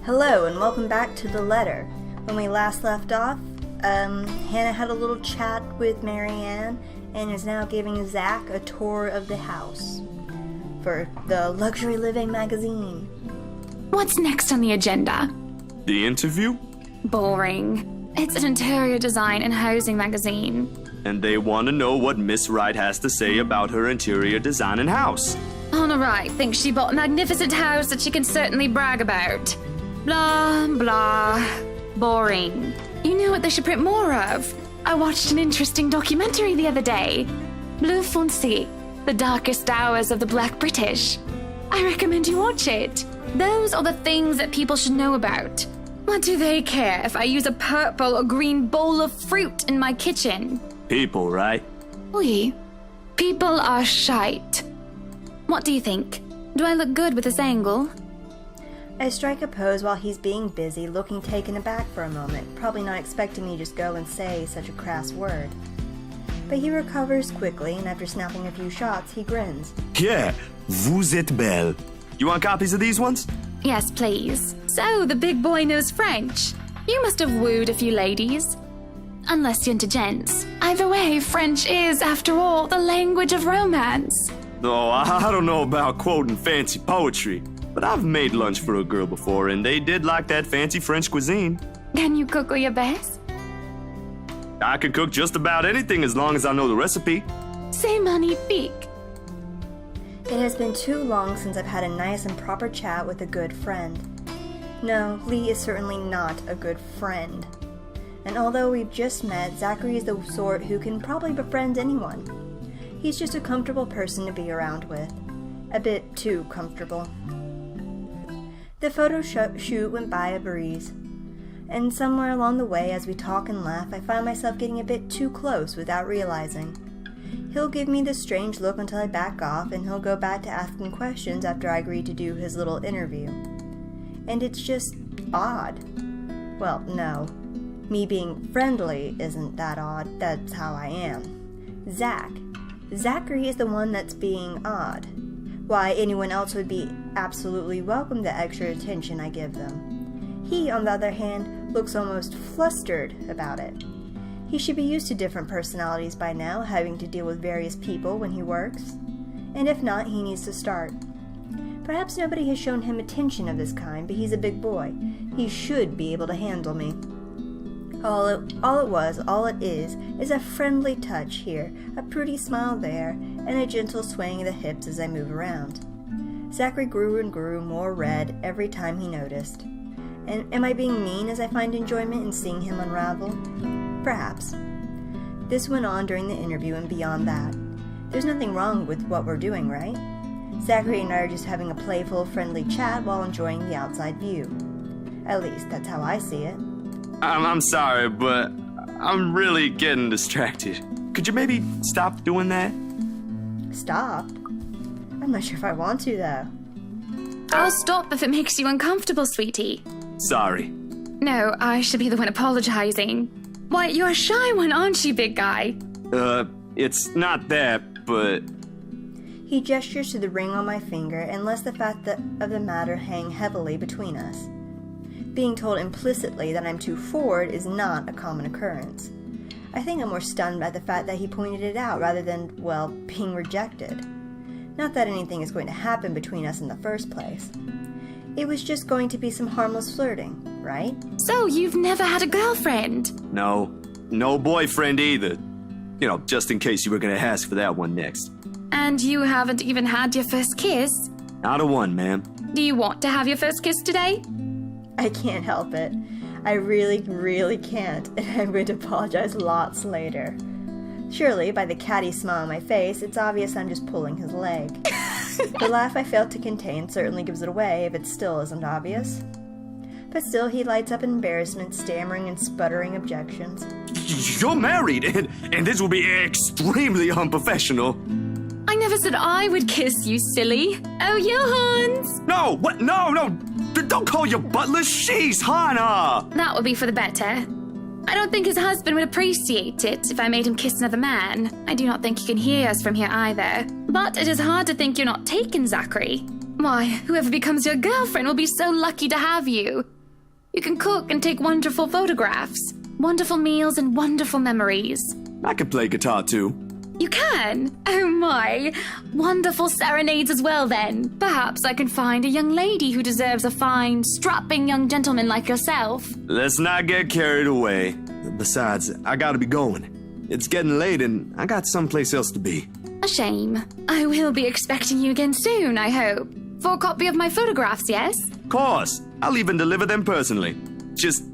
Hello and welcome back to The Letter. When we last left off, Hannah had a little chat with Marianne and is now giving Zach a tour of the house for the Luxury Living magazine. What's next on the agenda? The interview? Boring. It's an interior design and housing magazine. And they want to know what Miss Wright has to say about her interior design and house. Honor Wright thinks she bought a magnificent house that she can certainly brag about. Blah, blah. Boring. You know what they should print more of? I watched an interesting documentary the other day. Bleu Foncé, the darkest hours of the Black British. I recommend you watch it. Those are the things that people should know about. What do they care if I use a purple or green bowl of fruit in my kitchen? People, right? Oui. People are shite. What do you think? Do I look good with this angle? I strike a pose while he's being busy, looking taken aback for a moment, probably not expecting me to just go and say such a crass word. But he recovers quickly, and after snapping a few shots, he grins. Yeah, vous êtes belle. You want copies of these ones? Yes, please. So, the big boy knows French. You must have wooed a few ladies. Unless you're into gents. Either way, French is, after all, the language of romance. Oh, I don't know about quoting fancy poetry, but I've made lunch for a girl before, and they did like that fancy French cuisine. Can you cook your best? I can cook just about anything as long as I know the recipe. C'est magnifique. It has been too long since I've had a nice and proper chat with a good friend. No, Lee is certainly not a good friend. And although we've just met, Zachary is the sort who can probably befriend anyone. He's just a comfortable person to be around with. A bit too comfortable. The photo shoot went by a breeze. And somewhere along the way, as we talk and laugh, I find myself getting a bit too close without realizing. He'll give me this strange look until I back off, and he'll go back to asking questions after I agree to do his little interview. And it's just odd. Well, no. Me being friendly isn't that odd. That's how I am. Zachary is the one that's being odd. Why, anyone else would be absolutely welcome to extra attention I give them. He, on the other hand, looks almost flustered about it. He should be used to different personalities by now, having to deal with various people when he works. And if not, he needs to start. Perhaps nobody has shown him attention of this kind, but he's a big boy. He should be able to handle me. All it is a friendly touch here, a pretty smile there, and a gentle swaying of the hips as I move around. Zachary grew and grew more red every time he noticed. And am I being mean as I find enjoyment in seeing him unravel? Perhaps. This went on during the interview and beyond that. There's nothing wrong with what we're doing, right? Zachary and I are just having a playful, friendly chat while enjoying the outside view. At least, that's how I see it. I'm sorry, but I'm really getting distracted. Could you maybe stop doing that? Stop? I'm not sure if I want to, though. I'll stop if it makes you uncomfortable, sweetie. Sorry. No, I should be the one apologizing. Why, you're a shy one, aren't you, big guy? It's not that, but... He gestures to the ring on my finger and lets the fact of the matter hang heavily between us. Being told implicitly that I'm too forward is not a common occurrence. I think I'm more stunned by the fact that he pointed it out rather than, well, being rejected. Not that anything is going to happen between us in the first place. It was just going to be some harmless flirting, right? So, you've never had a girlfriend? No boyfriend either. You know, just in case you were gonna ask for that one next. And you haven't even had your first kiss? Not a one, ma'am. Do you want to have your first kiss today? I can't help it. I really, really can't, and I'm going to apologize lots later. Surely, by the catty smile on my face, it's obvious I'm just pulling his leg. The laugh I failed to contain certainly gives it away if it still isn't obvious. But still, he lights up in embarrassment, stammering and sputtering objections. You're married, and this will be extremely unprofessional. I never said I would kiss you, silly. Oh, Johans! No, what? No! Don't call your butler. She's Hannah! That would be for the better. I don't think his husband would appreciate it if I made him kiss another man. I do not think he can hear us from here either. But it is hard to think you're not taken, Zachary. Why, whoever becomes your girlfriend will be so lucky to have you. You can cook and take wonderful photographs, wonderful meals and wonderful memories. I can play guitar too. You can? Oh my. Wonderful serenades as well then. Perhaps I can find a young lady who deserves a fine, strapping young gentleman like yourself. Let's not get carried away. Besides, I gotta be going. It's getting late and I got someplace else to be. A shame. I will be expecting you again soon, I hope. For a copy of my photographs, yes? Of course. I'll even deliver them personally. Just,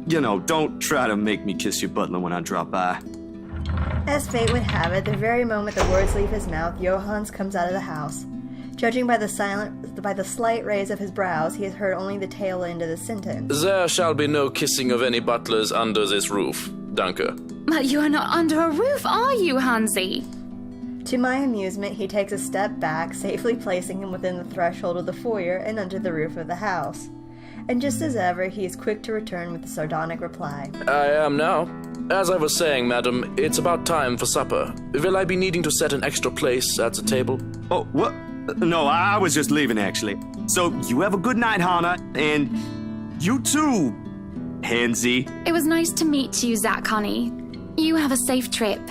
don't try to make me kiss your butler when I drop by. As fate would have it, the very moment the words leave his mouth, Johannes comes out of the house. Judging by the slight raise of his brows, he has heard only the tail end of the sentence. There shall be no kissing of any butlers under this roof. Danke. But you are not under a roof, are you, Hansi? To my amusement, he takes a step back, safely placing him within the threshold of the foyer and under the roof of the house. And just as ever, he is quick to return with the sardonic reply. I am now. As I was saying, madam, it's about time for supper. Will I be needing to set an extra place at the table? Oh, what? No, I was just leaving, actually. So, you have a good night, Hannah, and you too, Hansi. It was nice to meet you, Zach, honey. You have a safe trip.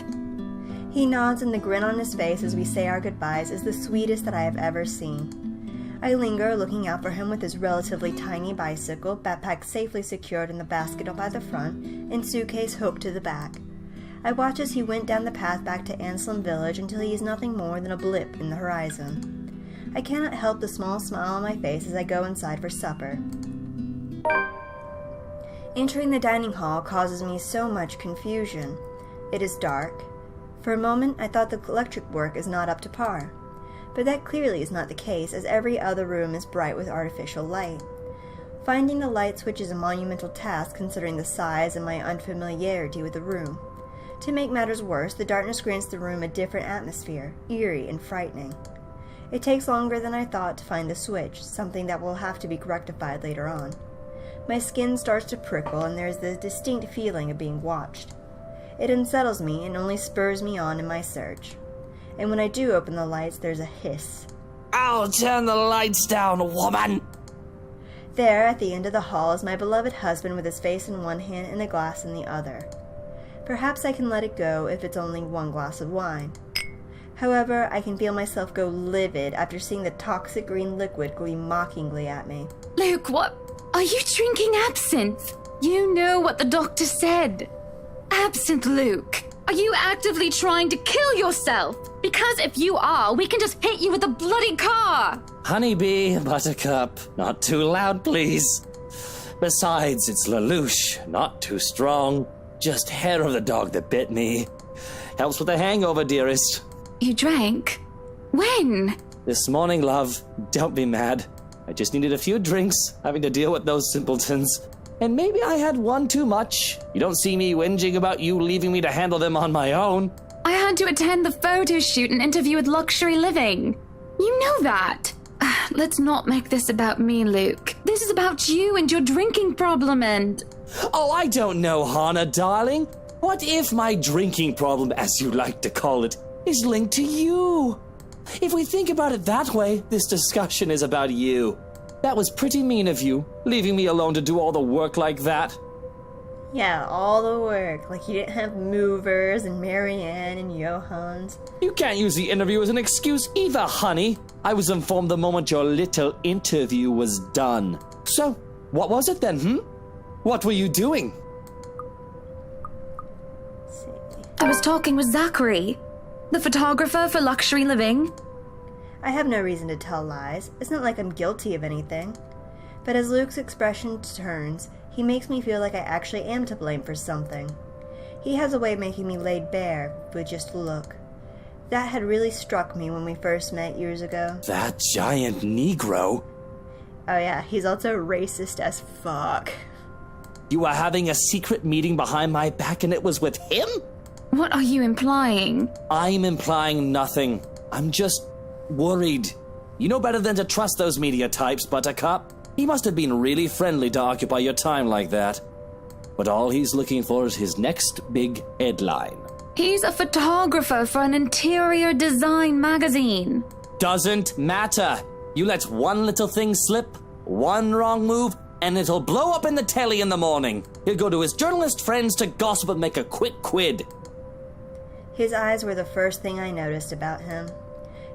He nods, and the grin on his face as we say our goodbyes is the sweetest that I have ever seen. I linger, looking out for him with his relatively tiny bicycle, backpack safely secured in the basket by the front, and suitcase hooked to the back. I watch as he went down the path back to Anselm Village until he is nothing more than a blip in the horizon. I cannot help the small smile on my face as I go inside for supper. Entering the dining hall causes me so much confusion. It is dark. For a moment, I thought the electric work is not up to par. But that clearly is not the case, as every other room is bright with artificial light. Finding the light switch is a monumental task considering the size and my unfamiliarity with the room. To make matters worse, the darkness grants the room a different atmosphere, eerie and frightening. It takes longer than I thought to find the switch, something that will have to be rectified later on. My skin starts to prickle, and there is the distinct feeling of being watched. It unsettles me and only spurs me on in my search. And when I do open the lights, there's a hiss. I'll turn the lights down, woman! There, at the end of the hall, is my beloved husband with his face in one hand and a glass in the other. Perhaps I can let it go if it's only one glass of wine. However, I can feel myself go livid after seeing the toxic green liquid gleam mockingly at me. Luke, what? Are you drinking absinthe? You know what the doctor said. Absinthe, Luke. Are you actively trying to kill yourself? Because if you are, we can just hit you with a bloody car. Honeybee, Buttercup, not too loud, please. Besides, it's Lelouch, not too strong. Just hair of the dog that bit me. Helps with the hangover, dearest. You drank? When? This morning, love. Don't be mad. I just needed a few drinks, having to deal with those simpletons. And maybe I had one too much. You don't see me whinging about you leaving me to handle them on my own. I had to attend the photo shoot and interview with Luxury Living. You know that. Let's not make this about me, Luke. This is about you and your drinking problem and... Oh, I don't know, Hannah, darling. What if my drinking problem, as you like to call it, is linked to you? If we think about it that way, this discussion is about you. That was pretty mean of you, leaving me alone to do all the work like that. Yeah, all the work. Like you didn't have movers and Marianne and Johannes. You can't use the interview as an excuse either, honey. I was informed the moment your little interview was done. So, what was it then, What were you doing? Let's see. I was talking with Zachary, the photographer for Luxury Living. I have no reason to tell lies. It's not like I'm guilty of anything. But as Luke's expression turns, he makes me feel like I actually am to blame for something. He has a way of making me laid bare with just a look. That had really struck me when we first met years ago. That giant Negro? Oh yeah, he's also racist as fuck. You were having a secret meeting behind my back and it was with him? What are you implying? I'm implying nothing. I'm just worried. You know better than to trust those media types, Buttercup. He must have been really friendly to occupy your time like that. But all he's looking for is his next big headline. He's a photographer for an interior design magazine. Doesn't matter. You let one little thing slip, one wrong move, and it'll blow up in the telly in the morning. He'll go to his journalist friends to gossip and make a quick quid. His eyes were the first thing I noticed about him.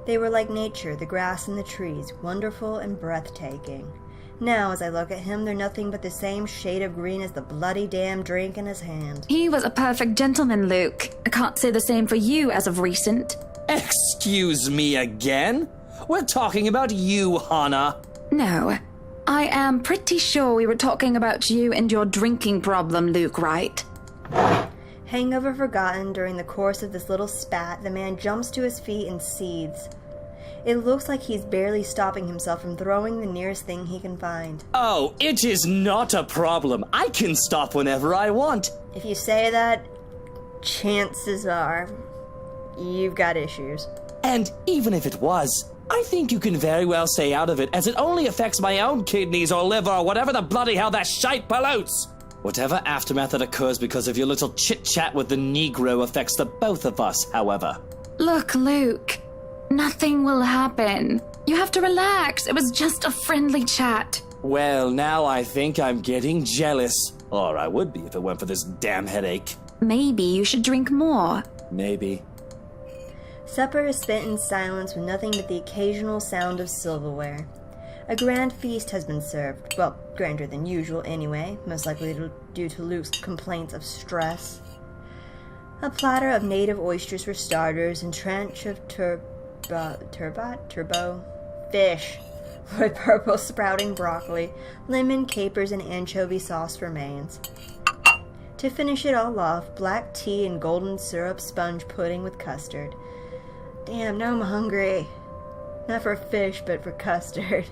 They were like nature, the grass and the trees, wonderful and breathtaking. Now, as I look at him, they're nothing but the same shade of green as the bloody damn drink in his hand. He was a perfect gentleman, Luke. I can't say the same for you as of recent. Excuse me again? We're talking about you, Hannah. No. I am pretty sure we were talking about you and your drinking problem, Luke, right? Hangover forgotten, during the course of this little spat, the man jumps to his feet and seethes. It looks like he's barely stopping himself from throwing the nearest thing he can find. Oh, it is not a problem. I can stop whenever I want. If you say that, chances are you've got issues. And even if it was, I think you can very well stay out of it, as it only affects my own kidneys or liver or whatever the bloody hell that shite pollutes. Whatever aftermath that occurs because of your little chit-chat with the Negro affects the both of us, however. Look, Luke. Nothing will happen. You have to relax. It was just a friendly chat. Well, now I think I'm getting jealous. Or I would be if it weren't for this damn headache. Maybe you should drink more. Maybe. Supper is spent in silence with nothing but the occasional sound of silverware. A grand feast has been served. Well, grander than usual anyway, most likely due to Luke's complaints of stress. A platter of native oysters for starters and tranche of turbo fish with purple sprouting broccoli, lemon, capers, and anchovy sauce for mains. To finish it all off, black tea and golden syrup sponge pudding with custard. Damn, now I'm hungry. Not for fish, but for custard.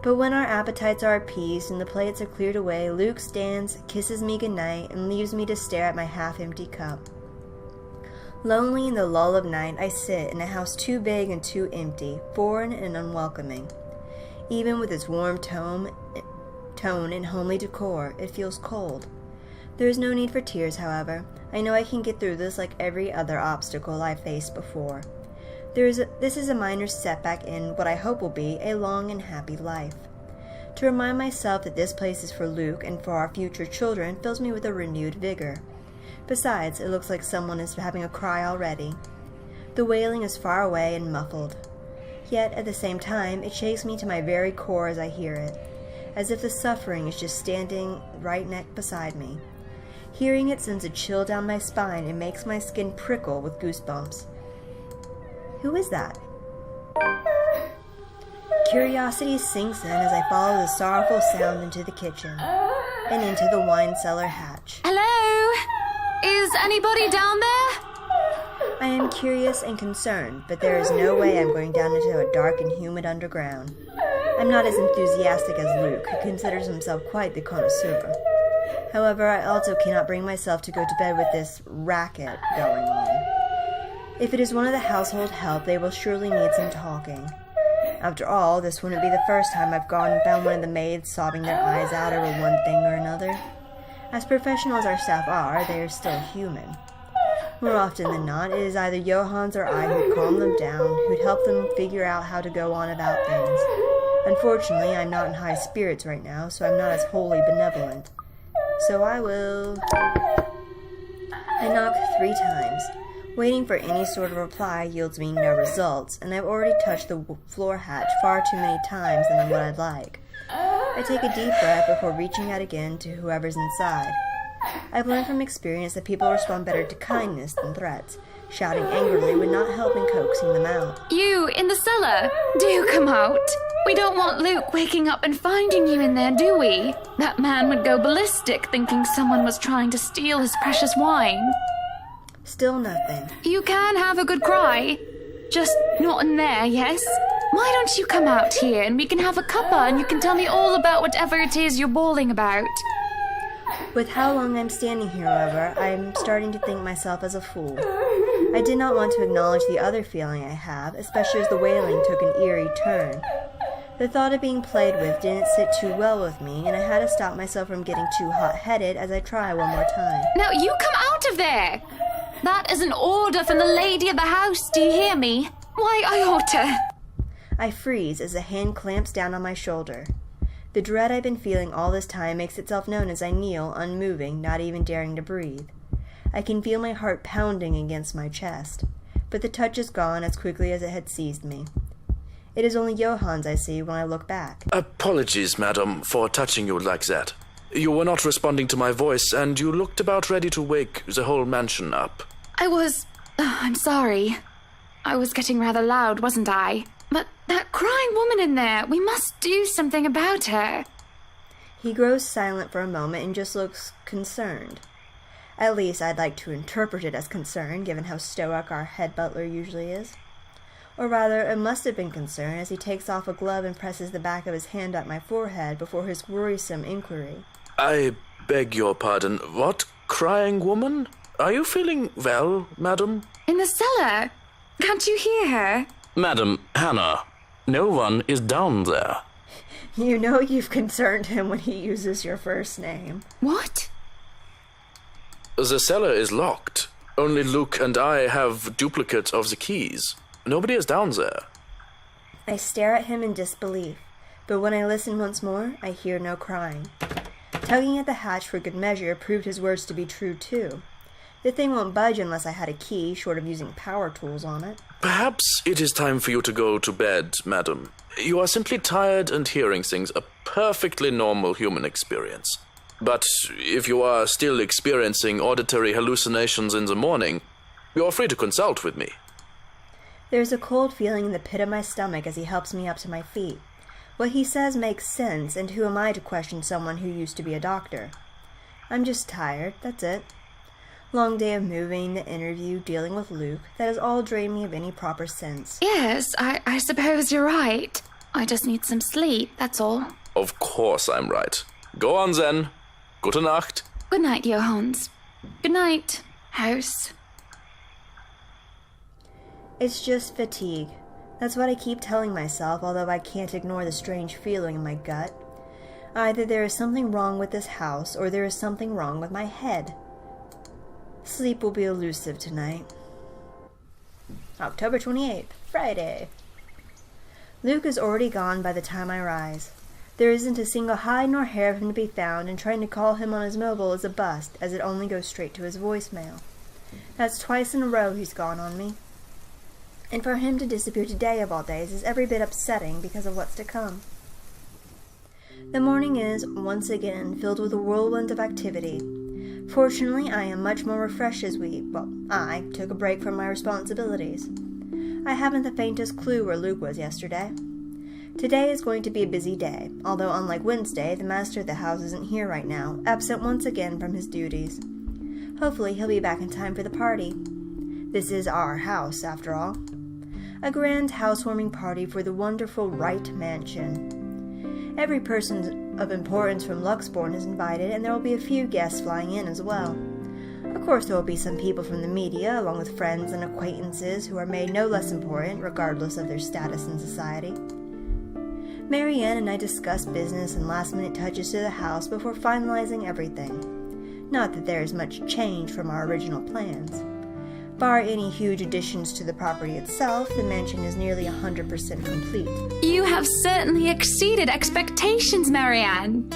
But when our appetites are appeased and the plates are cleared away, Luke stands, kisses me goodnight, and leaves me to stare at my half-empty cup. Lonely in the lull of night, I sit in a house too big and too empty, foreign and unwelcoming. Even with its warm tone and homely decor, it feels cold. There is no need for tears, however. I know I can get through this like every other obstacle I've faced before. This is a minor setback in what I hope will be a long and happy life. To remind myself that this place is for Luke and for our future children fills me with a renewed vigor. Besides, it looks like someone is having a cry already. The wailing is far away and muffled. Yet, at the same time, it shakes me to my very core as I hear it, as if the suffering is just standing right beside me. Hearing it sends a chill down my spine and makes my skin prickle with goosebumps. Who is that? Curiosity sinks in as I follow the sorrowful sound into the kitchen and into the wine cellar hatch. Hello? Is anybody down there? I am curious and concerned, but there is no way I'm going down into a dark and humid underground. I'm not as enthusiastic as Luke, who considers himself quite the connoisseur. However, I also cannot bring myself to go to bed with this racket going on. If it is one of the household help, they will surely need some talking. After all, this wouldn't be the first time I've gone and found one of the maids sobbing their eyes out over one thing or another. As professional as our staff are, they are still human. More often than not, it is either Johans or I who'd calm them down, who'd help them figure out how to go on about things. Unfortunately, I'm not in high spirits right now, so I'm not as wholly benevolent. So I will... I knock 3 times. Waiting for any sort of reply yields me no results, and I've already touched the floor hatch far too many times than what I'd like. I take a deep breath before reaching out again to whoever's inside. I've learned from experience that people respond better to kindness than threats. Shouting angrily would not help in coaxing them out. You, in the cellar? Do come out. We don't want Luke waking up and finding you in there, do we? That man would go ballistic thinking someone was trying to steal his precious wine. Still nothing. You can have a good cry. Just not in there, yes? Why don't you come out here and we can have a cuppa and you can tell me all about whatever it is you're bawling about? With how long I'm standing here, however, I'm starting to think myself as a fool. I did not want to acknowledge the other feeling I have, especially as the wailing took an eerie turn. The thought of being played with didn't sit too well with me, and I had to stop myself from getting too hot-headed as I try one more time. Now you come out of there! That is an order from the lady of the house, do you hear me? Why, I ought to... I freeze as a hand clamps down on my shoulder. The dread I've been feeling all this time makes itself known as I kneel, unmoving, not even daring to breathe. I can feel my heart pounding against my chest, but the touch is gone as quickly as it had seized me. It is only Johans I see when I look back. Apologies, madam, for touching you like that. You were not responding to my voice, and you looked about ready to wake the whole mansion up. I'm sorry. I was getting rather loud, wasn't I? But that crying woman in there, we must do something about her. He grows silent for a moment and just looks concerned. At least I'd like to interpret it as concern, given how stoic our head butler usually is. Or rather, it must have been concern, as he takes off a glove and presses the back of his hand at my forehead before his worrisome inquiry. I beg your pardon. What crying woman? Are you feeling well, madam? In the cellar. Can't you hear her? Madam, Hannah, no one is down there. You know you've concerned him when he uses your first name. What? The cellar is locked. Only Luke and I have duplicates of the keys. Nobody is down there. I stare at him in disbelief, but when I listen once more, I hear no crying. Tugging at the hatch for good measure proved his words to be true, too. The thing won't budge unless I had a key, short of using power tools on it. Perhaps it is time for you to go to bed, madam. You are simply tired and hearing things, a perfectly normal human experience. But if you are still experiencing auditory hallucinations in the morning, you are free to consult with me. There's a cold feeling in the pit of my stomach as he helps me up to my feet. What he says makes sense, and who am I to question someone who used to be a doctor? I'm just tired, that's it. Long day of moving, the interview, dealing with Luke, that has all drained me of any proper sense. Yes, I suppose you're right. I just need some sleep, that's all. Of course I'm right. Go on then. Gute Nacht. Good night, Johans. Good night, house. It's just fatigue. That's what I keep telling myself, although I can't ignore the strange feeling in my gut. Either there is something wrong with this house, or there is something wrong with my head. Sleep will be elusive tonight. October 28th, Friday. Luke is already gone by the time I rise. There isn't a single hide nor hair of him to be found, and trying to call him on his mobile is a bust, as it only goes straight to his voicemail. That's twice in a row he's gone on me. And for him to disappear today of all days is every bit upsetting because of what's to come. The morning is, once again, filled with a whirlwind of activity. Fortunately, I am much more refreshed as I took a break from my responsibilities. I haven't the faintest clue where Luke was yesterday. Today is going to be a busy day, although unlike Wednesday, the master of the house isn't here right now, absent once again from his duties. Hopefully he'll be back in time for the party. This is our house, after all. A grand housewarming party for the wonderful Wright Mansion. Every person of importance from Luxbourne is invited, and there will be a few guests flying in as well. Of course, there will be some people from the media, along with friends and acquaintances who are made no less important, regardless of their status in society. Marianne and I discussed business and last-minute touches to the house before finalizing everything. Not that there is much change from our original plans. Bar any huge additions to the property itself, the mansion is nearly 100% complete. You have certainly exceeded expectations, Marianne.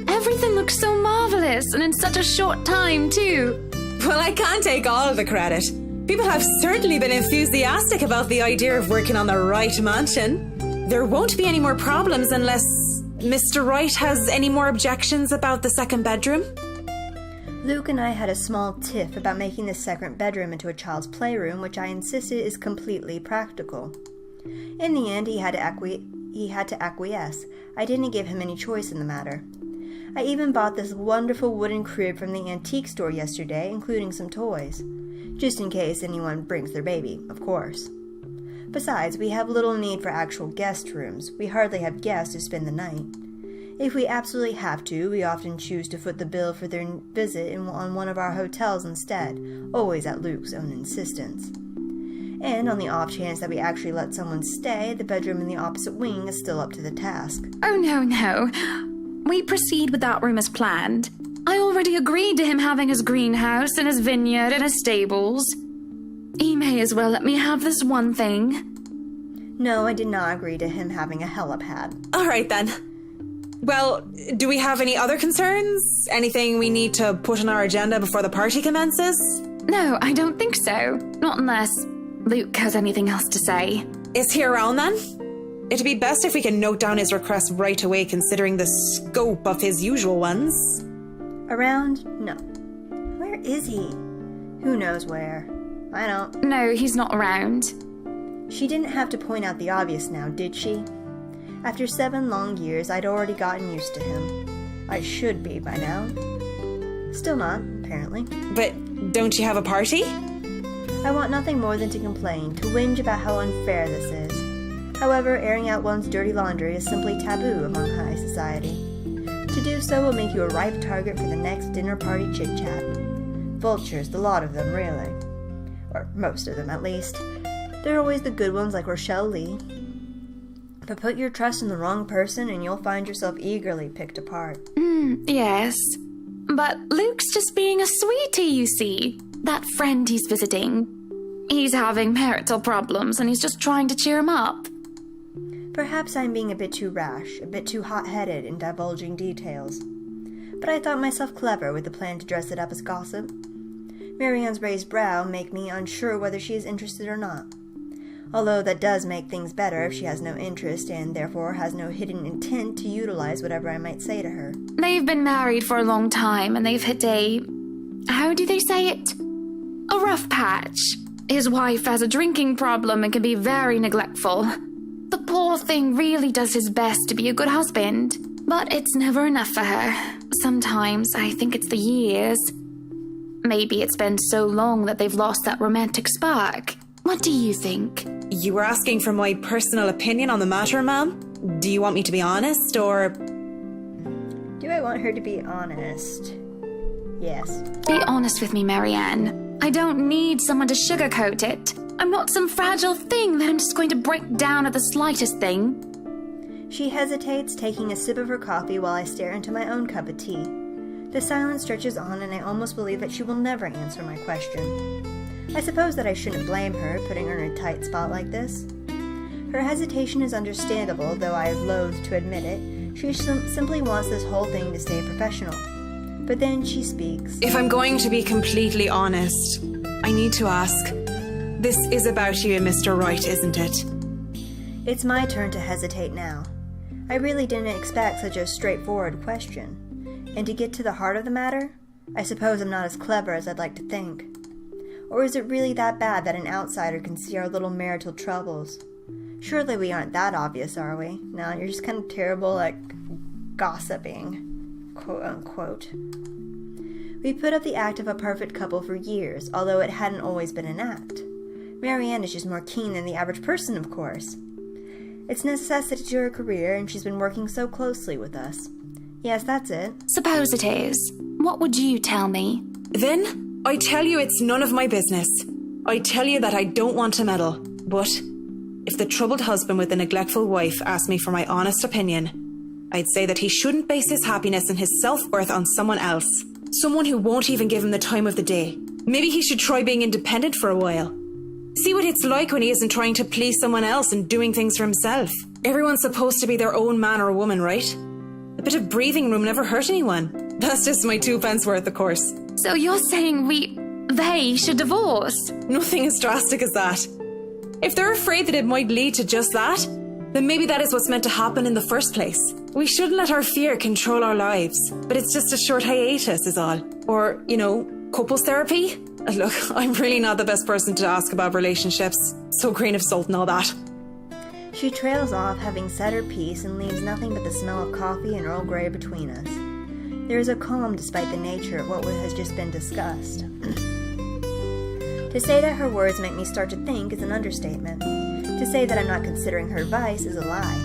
Everything looks so marvelous, and in such a short time, too. Well, I can't take all of the credit. People have certainly been enthusiastic about the idea of working on the Wright mansion. There won't be any more problems unless Mr. Wright has any more objections about the second bedroom. Luke and I had a small tiff about making the second bedroom into a child's playroom, which I insisted is completely practical. In the end, he had to acquiesce. I didn't give him any choice in the matter. I even bought this wonderful wooden crib from the antique store yesterday, including some toys. Just in case anyone brings their baby, of course. Besides, we have little need for actual guest rooms. We hardly have guests who spend the night. If we absolutely have to, we often choose to foot the bill for their visit on one of our hotels instead, always at Luke's own insistence. And on the off chance that we actually let someone stay, the bedroom in the opposite wing is still up to the task. Oh, no. We proceed with that room as planned. I already agreed to him having his greenhouse and his vineyard and his stables. He may as well let me have this one thing. No, I did not agree to him having a helipad. All right then. Well, do we have any other concerns? Anything we need to put on our agenda before the party commences? No, I don't think so. Not unless Luke has anything else to say. Is he around then? It'd be best if we can note down his requests right away, considering the scope of his usual ones. Around? No. Where is he? Who knows where? I don't. No, he's not around. She didn't have to point out the obvious now, did she? After 7 long years, I'd already gotten used to him. I should be by now. Still not, apparently. But don't you have a party? I want nothing more than to complain, to whinge about how unfair this is. However, airing out one's dirty laundry is simply taboo among high society. To do so will make you a ripe target for the next dinner party chit-chat. Vultures, the lot of them, really. Or most of them, at least. There are always the good ones like Rochelle Lee. But put your trust in the wrong person and you'll find yourself eagerly picked apart. Yes. But Luke's just being a sweetie, you see. That friend he's visiting. He's having marital problems and he's just trying to cheer him up. Perhaps I'm being a bit too rash, a bit too hot-headed in divulging details. But I thought myself clever with the plan to dress it up as gossip. Marianne's raised brow make me unsure whether she is interested or not. Although that does make things better if she has no interest and therefore has no hidden intent to utilize whatever I might say to her. They've been married for a long time and they've hit a... how do they say it? A rough patch. His wife has a drinking problem and can be very neglectful. The poor thing really does his best to be a good husband, but it's never enough for her. Sometimes I think it's the years. Maybe it's been so long that they've lost that romantic spark. What do you think? You were asking for my personal opinion on the matter, ma'am? Do you want me to be honest, or... Do I want her to be honest? Yes. Be honest with me, Marianne. I don't need someone to sugarcoat it. I'm not some fragile thing that I'm just going to break down at the slightest thing. She hesitates, taking a sip of her coffee while I stare into my own cup of tea. The silence stretches on and I almost believe that she will never answer my question. I suppose that I shouldn't blame her, putting her in a tight spot like this. Her hesitation is understandable, though I loathe to admit it. She simply wants this whole thing to stay professional. But then she speaks. If I'm going to be completely honest, I need to ask. This is about you and Mr. Wright, isn't it? It's my turn to hesitate now. I really didn't expect such a straightforward question. And to get to the heart of the matter, I suppose I'm not as clever as I'd like to think. Or is it really that bad that an outsider can see our little marital troubles? Surely we aren't that obvious, are we? No, you're just kind of terrible at gossiping, quote unquote. We put up the act of a perfect couple for years, although it hadn't always been an act. Marianne is just more keen than the average person, of course. It's necessity to her career, and she's been working so closely with us. Yes, that's it. Suppose it is. What would you tell me? Then, I tell you it's none of my business. I tell you that I don't want to meddle. But if the troubled husband with the neglectful wife asked me for my honest opinion, I'd say that he shouldn't base his happiness and his self-worth on someone else. Someone who won't even give him the time of the day. Maybe he should try being independent for a while. See what it's like when he isn't trying to please someone else and doing things for himself. Everyone's supposed to be their own man or woman, right? A bit of breathing room never hurt anyone. That's just my 2 pence worth, of course. So you're saying they should divorce? Nothing as drastic as that. If they're afraid that it might lead to just that, then maybe that is what's meant to happen in the first place. We shouldn't let our fear control our lives, but it's just a short hiatus is all. Or, couples therapy? Look, I'm really not the best person to ask about relationships, so grain of salt and all that. She trails off, having said her piece, and leaves nothing but the smell of coffee and Earl Grey between us. There is a calm despite the nature of what has just been discussed. To say that her words make me start to think is an understatement. To say that I'm not considering her advice is a lie.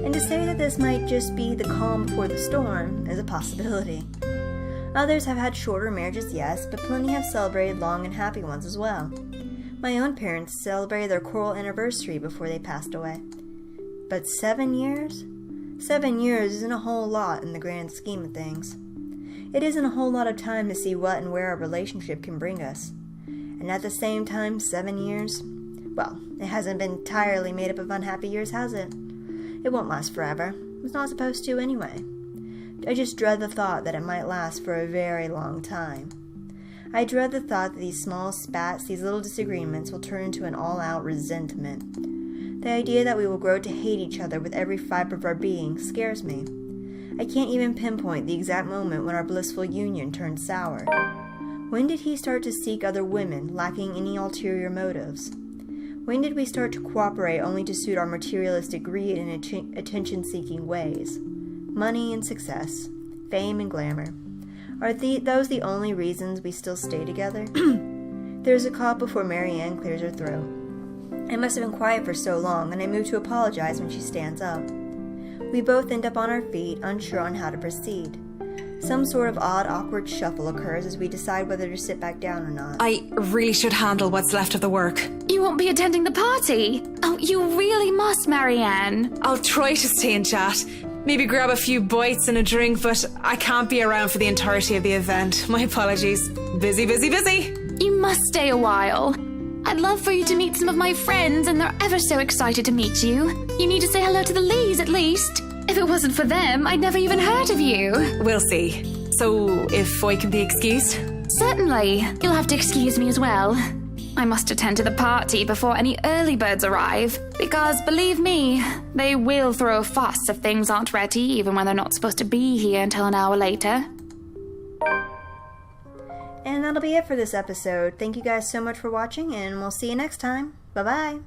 And to say that this might just be the calm before the storm is a possibility. Others have had shorter marriages, yes, but plenty have celebrated long and happy ones as well. My own parents celebrated their choral anniversary before they passed away. But 7 years? 7 years isn't a whole lot in the grand scheme of things. It isn't a whole lot of time to see what and where a relationship can bring us. And at the same time, 7 years? Well, it hasn't been entirely made up of unhappy years, has it? It won't last forever. It's not supposed to anyway. I just dread the thought that it might last for a very long time. I dread the thought that these small spats, these little disagreements, will turn into an all-out resentment. The idea that we will grow to hate each other with every fiber of our being scares me. I can't even pinpoint the exact moment when our blissful union turned sour. When did he start to seek other women, lacking any ulterior motives? When did we start to cooperate only to suit our materialistic greed and attention-seeking ways? Money and success, fame and glamour. Are those the only reasons we still stay together? There's a call before Marianne clears her throat. I must have been quiet for so long, and I move to apologize when she stands up. We both end up on our feet, unsure on how to proceed. Some sort of odd, awkward shuffle occurs as we decide whether to sit back down or not. I really should handle what's left of the work. You won't be attending the party? Oh, you really must, Marianne. I'll try to stay and chat. Maybe grab a few bites and a drink, but I can't be around for the entirety of the event. My apologies. Busy, busy, busy. You must stay a while. I'd love for you to meet some of my friends, and they're ever so excited to meet you. You need to say hello to the Lees, at least. If it wasn't for them, I'd never even heard of you. We'll see. So, if I can be excused? Certainly. You'll have to excuse me as well. I must attend to the party before any early birds arrive, because, believe me, they will throw a fuss if things aren't ready, even when they're not supposed to be here until an hour later. And that'll be it for this episode. Thank you guys so much for watching, and we'll see you next time. Bye-bye.